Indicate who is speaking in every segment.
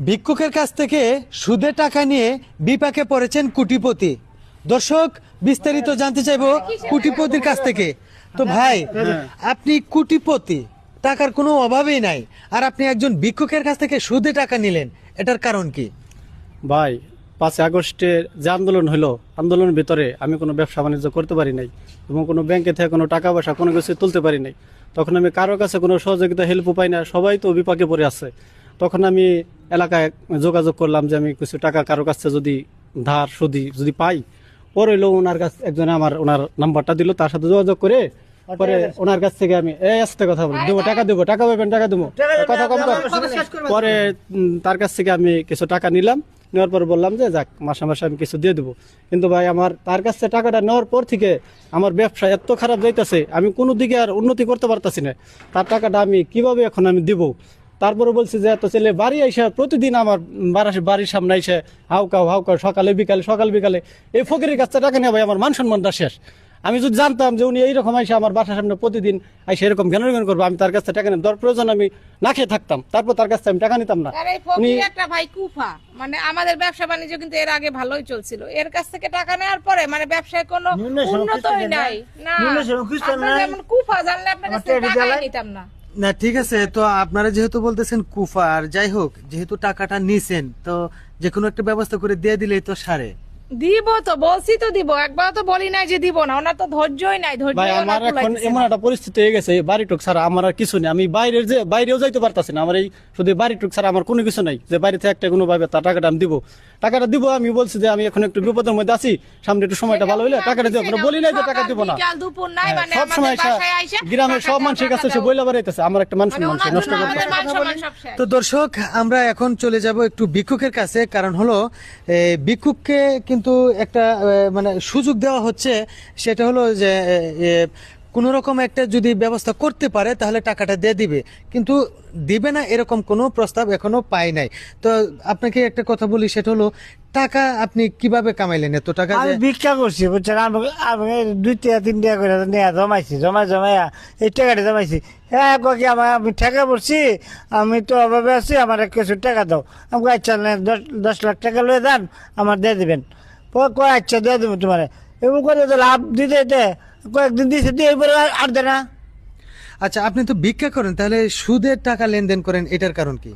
Speaker 1: ভিক্ষুকের কাছ থেকে সুদে টাকা নিয়ে বিপাকে পড়েছেন কোটিপতি। দর্শক বিস্তারিত জানতে চাইবো কোটিপতির কাছ থেকে। তো ভাই, আপনি কোটিপতি, টাকার কোনো অভাবই নাই, আর আপনি একজন ভিক্ষুকের কাছ থেকে সুদে টাকা নিলেন, এটার কারণ কি?
Speaker 2: ভাই, 5 আগস্টের যে আন্দোলন হলো, আন্দোলনের ভিতরে আমি কোনো ব্যবসা বাণিজ্য করতে পারি নাই এবং কোনো ব্যাংকে থেকে কোনো টাকা পয়সা কোনো কিছু তুলতে পারি নাই। তখন আমি কারো কাছে কোনো সহযোগিতা হেল্প পাই না, সবাই তো বিপাকে পড়ে আছে। তখন আমি এলাকায় যোগাযোগ করলাম যে আমি কিছু টাকা কারো কাছে যদি ধার সুদি যদি পাই। পরে হলো ওনার কাছে একজনে ওনার নাম্বারটা দিল, তার সাথে যোগাযোগ করে পরে ওনার কাছ থেকে আমি আস্তে কথা বলি, দেবো টাকা দেবো, টাকা পাবেন, টাকা দেবো, কথা কম কর। পরে তার কাছ থেকে আমি কিছু টাকা নিলাম, নেওয়ার পর বললাম যে যাক মাসে মাসে আমি কিছু দিয়ে দেবো। কিন্তু ভাই, আমার তার কাছে টাকাটা নেওয়ার পর থেকে আমার ব্যবসা এত খারাপ যাইতেছে, আমি কোনো দিকে আর উন্নতি করতে পারতেছি না। তার টাকাটা আমি কিভাবে এখন আমি দিব? তারপরে বলছি যে এত ছেলে বাড়ি আইসা প্রতিদিন আমার বাড়ির সামনে এসে হাউকাও সকালে বিকালে সকাল বিকালে এই ফকিরের কাছে টাকা নেওয়া, ভাই আমার মান সম্মানটা শেষ। আমি যদি জানতাম যে উনি এইরকম আইসা আমার বাসার সামনে প্রতিদিন আইসা এরকম জ্ঞান করবো, আমি তার কাছে টাকা নেব, দর প্রয়োজন আমি না খেয়ে থাকতাম, তারপর তার কাছে আমি টাকা নিতাম না।
Speaker 3: একটা ভাই কুফা, মানে আমাদের ব্যবসা বাণিজ্য কিন্তু এর আগে ভালোই চলছিল, এর কাছ থেকে টাকা নেওয়ার পরে মানে ব্যবসায় কোনো উন্নতই নাই। না, আপনারা যেমন কুফা জানলে আপনার কাছে টাকা নিতাম না।
Speaker 1: না, ঠিক আছে, তো আপনারা যেহেতু বলতেছেন কুফা, আর যাই হোক, যেহেতু টাকাটা নিছেন, তো যে কোনো একটা ব্যবস্থা করে দিয়ে দিলেই তো সারে।
Speaker 3: দিব তো, বলছি তো দিব, একবার তো বলি নাই যে দিব না, ওনার তো ধৈর্যই নাই।
Speaker 2: ভাই, আমার এখন এমন একটা পরিস্থিতি হয়ে গেছে, বাড়ি টুক ছাড়া আমার আর কিছু নেই। আমি বাইরেও যাইতে পারতাছি না, আমার এই শুধু বাড়ি টুক ছাড়া আমার কোনো কিছু নাই যে বাড়ি থেকে একটা কোনো ভাবে তার টাকাটা আমি দিব। আমি বলছি যে আমি এখন একটু বিপদের মধ্যে আছি, সামনে একটু সময়টা ভালো হইলে টাকাটা দিব। বলি নাই যে টাকা দিব না, সব সময় গ্রামের সব মানুষের কাছে সে বইলা বেড়াইতেছে, আমার একটা মানুষ নষ্ট করতেছে।
Speaker 1: তো দর্শক, আমরা এখন চলে যাব একটু ভিক্ষুকের কাছে, কারণ হলো ভিক্ষুককে কিন্তু একটা মানে সুযোগ দেওয়া হচ্ছে, সেটা হলো যে কোন রকম একটা যদি ব্যবস্থা করতে পারে তাহলে টাকাটা দিয়ে দিবে, কিন্তু দিবে না এরকম কোনো প্রস্তাব এখনো পাই নাই। তো আপনাকে একটা কথা বলি, সেটা হলো টাকা আপনি কিভাবে কামাইলেন এত টাকা?
Speaker 4: আমি ভিক্ষা করছি, বুঝছেন, আমি 2 টাকা 3 টাকা করে নেয়া জমাইছি, জমাইয়া এই টাকাটা জমাইছি। হ্যাঁ, কি আমি টাকা পড়ছি, আমি তো অভাবে আছি, আমার কিছু টাকা দাও। আমাকে আচ্ছা 10 লাখ টাকা লয়ে দেন, আমার দিয়ে দিবেন। কয় আচ্ছা দিয়ে দেবো তোমার, এবং করে তো লাভ দিতে কয়েকদিন দিয়েছে, দিয়ে এবার আর দেয় না।
Speaker 1: আচ্ছা, আপনি তো ভিক্ষা করেন, তাহলে সুদের টাকা লেনদেন করেন, এটার কারণ কি?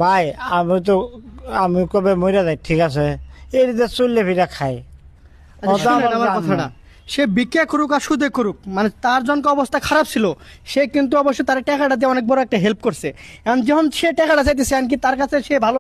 Speaker 4: ভাই, আমি কবে মরে যাই, ঠিক আছে, এই যে চললে ফিরা খাই।
Speaker 5: আমার কথাটা, সে ভিক্ষা করুক আর সুদে করুক, মানে তার জনক অবস্থা খারাপ ছিল, সে কিন্তু অবশ্যই তার টাকাটা দিয়ে অনেক বড় একটা হেল্প করছে। এখন যখন সে টাকাটা চাইতেছে, এমনকি তার কাছে সে ভালো